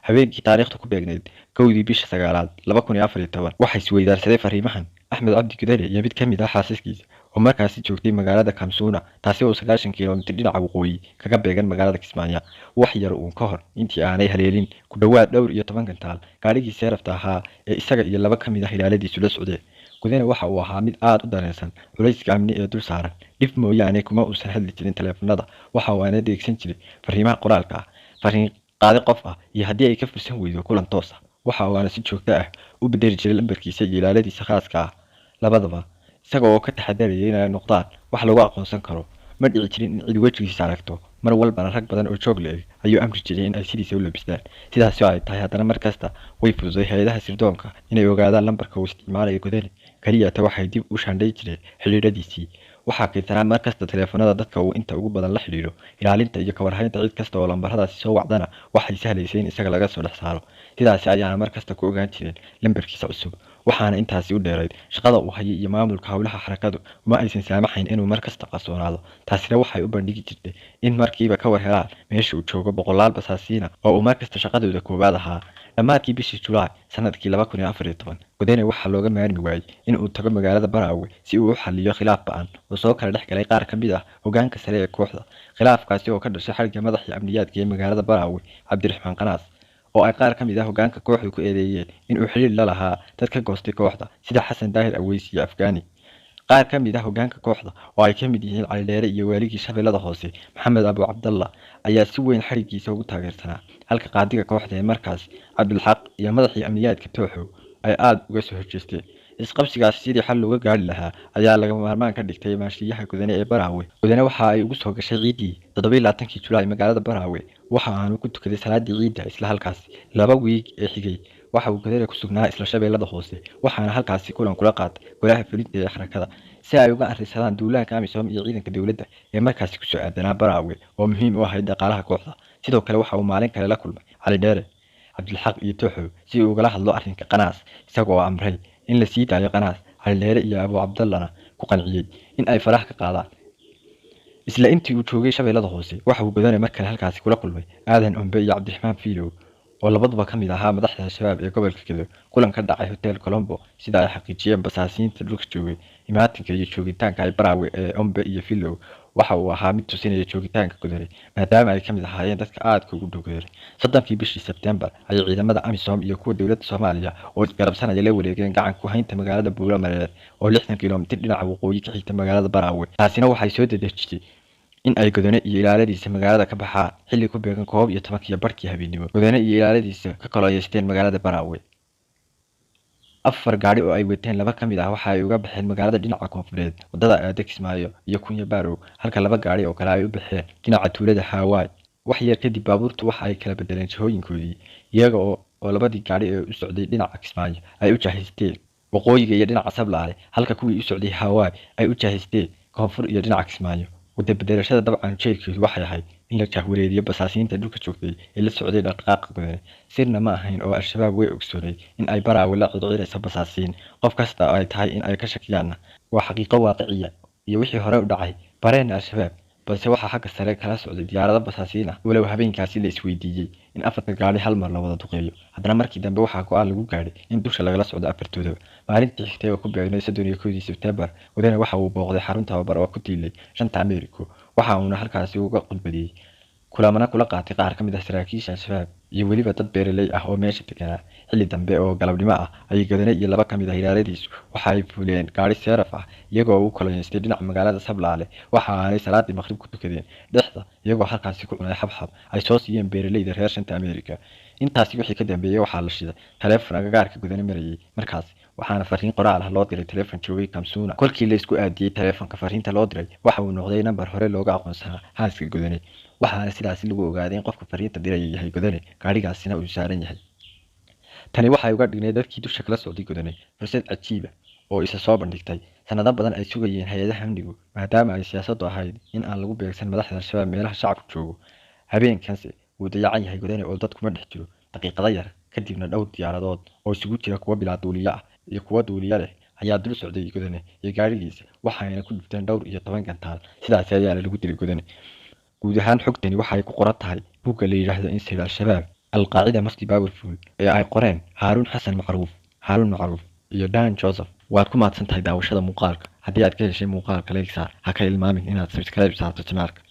habeenkii taariikhda ku beegneyd kowdii bisha 9aad 2014 waxay isweydaarsaday fariimahan Axmed Godane iyo mid kamid ah xaasaskiisa oo markaasi joogtay magaalada Kamsuuna taasi oo 90 kiiloomitir dhinaca waqooyi kaga beegan magaalada Kismaayo wax yar uun ka hor intii aanay haleelin ku dhawaad dhowr iyo 10 gantaal gaarigii seerafta ahaa ee isaga iyo laba kamid ah ilaaladiisu la socday Godane waxa uu ahaa mid aad u danaysan culayska amni ee dul saaran dhif mooyaane kuma uusan hadli jirin teleefanada waxa uu aanay adeegsan jiray fariimaha qoraalka ah fariin qaadi qof ah iyo haddii ay ka fursan weydo kulan toos ah waxa uu aan si joogto ah u bedeli jiray lambarkiisa iyo ilaaladiisa khaaska ah labadaba isaga oo ka taxadarayay inay noqdaan wax lagu aqoonsan karo ma dhici jirin in cid wejigiisa aragto mar walba rag badan oo joog leh ayuu amri jiray in ay sidiisa u labistaan sidaas oo ay tahay haddana markasta way fududay hay'adaha sirdoonka inay ogaadaan lambarka uu isticmaalayo Godane kaliya ta waxay dib u shaandhay jireen xiriiradiisii waxa kaydsanaa markasta teleefanada dadka uu inta ugu badan la xiriiro ilaalinta iyo ka warhaynta cid kasta oo lambaradaasi soo wacdana waxay sahlaysay in isaga laga soo dhaxsaaro sidaas ayaana markasta ku ogaan jireen lambarkiisa cusub waxaana intaasi u dheerayd shaqada uu hayay iyo maamulka hawlaha xarakadu ma aysan saamaxayn inuu markasta qarsoonaado taasina waxay u bandhigi jirtay in markiiba ka war helaan meesha uu joogo boqolaal basaasiina oo uu markasta shaqadooda koobaad ahaa dhammaadkii bishii July sanadkii 2014 Godane waxa looga maarmi waayay in uu tago magaalada Baraawe si uu u xalliyo khilaaf ba'an oo soo kala dhex galay qaar kamid ah hoggaanka sare ee kooxda khilaafkaasi oo ka dhashay xariga madaxii amniyaadka ee magaalada Baraawe Cabdiraxmaan Qanaas oo ay qaar kamid ah hoggaanka kooxdu ku eedeeyeen in uu xiriir la lahaa dad ka goostay kooxda sida Xasan Daahir Aweys iyo Afgaani qaar kamid ah hoggaanka kooxda oo ay kamid yihiin Cali Dheere iyo waaligii Shabeellada Hoose Maxamed Abu Cabdalla ayaa si weyn xarigiisa ugu taageersanaa halka qaadiga kooxda ee markaas Cabdulxaq iyo madaxii amniyaadka Tooxow ay aad uga soo horjeesteen isqabsigaas sidii xal looga gaari lahaa ayaa laga maarmaan ka dhigtay maashiyaha Godane ee Baraawe Godane waxa ay ugu soo gashay ciidii 27 July magaalada Baraawe waxa aanu ku tukaday salaadii ciida isla halkaas laba wiig ee xigay waxa uu Godane ku sugnaa isla Shabeellada Hoose waxaana halkaasi kulan kula qaatay golaha fulinta ee xarakada si ay uga arrinsadaan duulaanka amisom iyo ciidanka dawladda ee markaasi ku soo aadanaa Baraawe oo muhiim u ahayd dhaqaalaha kooxda sidoo kale waxa uu maalin kale la kulmay Cali Dheere Cabdulxaq iyo Tooxow si uu uga hadlo arrinka Qanaas isagoo amray in la sii daayo Qanaas Cali Dheere iyo Abu Cabdallana ku qanciyay in ay farax ka qaadaan isla intii uu joogay Shabeellada Hoose waxa uu Godane markale halkaasi kula kulmay Aadan Ombe iyo Cabdiraxmaan Fiilow oo labaduba kamid ahaa madaxda shabaab ee gobolka Gedo kulan ka dhacay Hotel Colombo sida ay xaqiijiyeen basaasiinta dhulka joogay imaatinka iyo joogitaanka ay Baraawe ee Ombe iyo Fiilow waxa uu ahaa mid tusinaya joogitaanka Godane maadaama ay kamid ahaayeen dadka aadka ugu dhow Godane bishii September ay ciidamada amisom iyo kuwa dawladda Soomaaliya oo isgarabsanaya la wareegeen gacan ku haynta magaalada Buulamareer oo 60 kiiloomitir dhinaca waqooyi ka xigta magaalada Baraawe taasina waxay soo dedejisay in ay Godane iyo ilaaladiisa magaalada ka baxaan xilli ku beegan 12 barkii habeenimo Godane iyo ilaaladiisa ka kalayeysteen magaalada Baraawe afar gaari oo ay wateen laba kamid ah waxa ay uga baxeen magaalada dhinaca koonfureed wadada aad Kismaayo iyo Kunya Barow halka laba gaari oo kale ay u baxeen dhinaca tuulada Hawaii wax yar kadib baabuurtu waxa ay kala bedeleen jihooyinkoodii iyaga oo labadii gaari ee u socday dhinaca Kismaayo ay u jahaysteen waqooyiga iyo dhinaca Sablaale halka kuwii u socday Hawaii ay u jahaysteen koonfur iyo dhinaca Kismaayo wada bedelashada dabcan jeelkeedu waxay ahayd in la jahwareeriyo basaasiinta dhulka joogtay ee la socday dhaqdhaqaaqa Godane sirna ma ahayn oo al-shabaab way ogsoonay in ay Baraawe la cidciirayso basaasiin qof kasta ay tahay in ay ka shakiyaan waa xaqiiqo waaqiciya iyo wixii hore u dhacay bareen al-shabaab balse waxa xagga sare kala socday diyaarado basaasiin ah walow habeenkaasi la isweydiiyay in afarta gaari hal mar la wada duqeeyo haddana markii dambe waxa go'aan lagu gaaray in dusha lagala socdo afartooda maalintii xigtay oo ku beegnay 31 September Godane waxa uu booqday xarunta tababar oo ku tiilay shanta Ameeriko waxa uu halkaasi uga qudbadiyay kulamana kula qaatay qaar kamid ah saraakiisha shabaab iyo waliba dad beeraley ah oo meesha deganaa xilli dambe oo galabnimo ah ay Godane iyo laba kamid ah ilaaladiisu waxa ay fuuleen gaari seeraf ah iyagoo u kalayeystay dhinaca magaalada Sablaale waxa ay salaadii maqrib ku tukadeen dhexda iyagoo halkaasi ku cunay xabxab ay soo siiyeen beeraleyda reer shanta Ameerika intaasi wixii ka dambeeyay waxa la shiday telefoon agagaarka Godane marayay markaas waxaana fariin qoraal ah loo diray telefoon joogay Kamsuuna kolkii la isku aadiyay telefoonka fariinta loo diray waxa uu noqday nambar hore looga aqoonsanaa haaska Godane waxaana sidaas lagu ogaaday in qofka fariinta diray yahay Godane gaarigaasina uu saaran yahay tani waxay uga dhignay dadkii dusha kala socday Godane fursad cajiib ah oo isa soo bandhigtay sanado badan ay sugayeen hay'adaha amnigu maadaama ay siyaasaddu ahayd in aan lagu beegsan madaxda shabaab meelaha shacabku joogo habeenkaasi uu dayacan yahay Godane oo dadku ma dhex jiro daqiiqado yar kadibna dhowr diyaaradood oo isugu jira kuwa bilaa duuliye ah iyo kuwa duuliye leh ayaa dul socday Godane iyo gaarigiisa waxayna ku dhufteen dhowr iyo 10 gantaal sidaas ayaa lagu dilay Godane guud ahaan xogtani waxay ku qoran tahay buugga la yiraahdo in sida al-shabaab القاعدة must be powerful ee ay qoreen Haaruun Macruuf iyo Dan Joseph. waad ku mahadsantahay daawashada muuqaalka. haddii aad ka heshay muuqaalka like saar, ha ka ilmaamin inaad subscribe saarto channelka.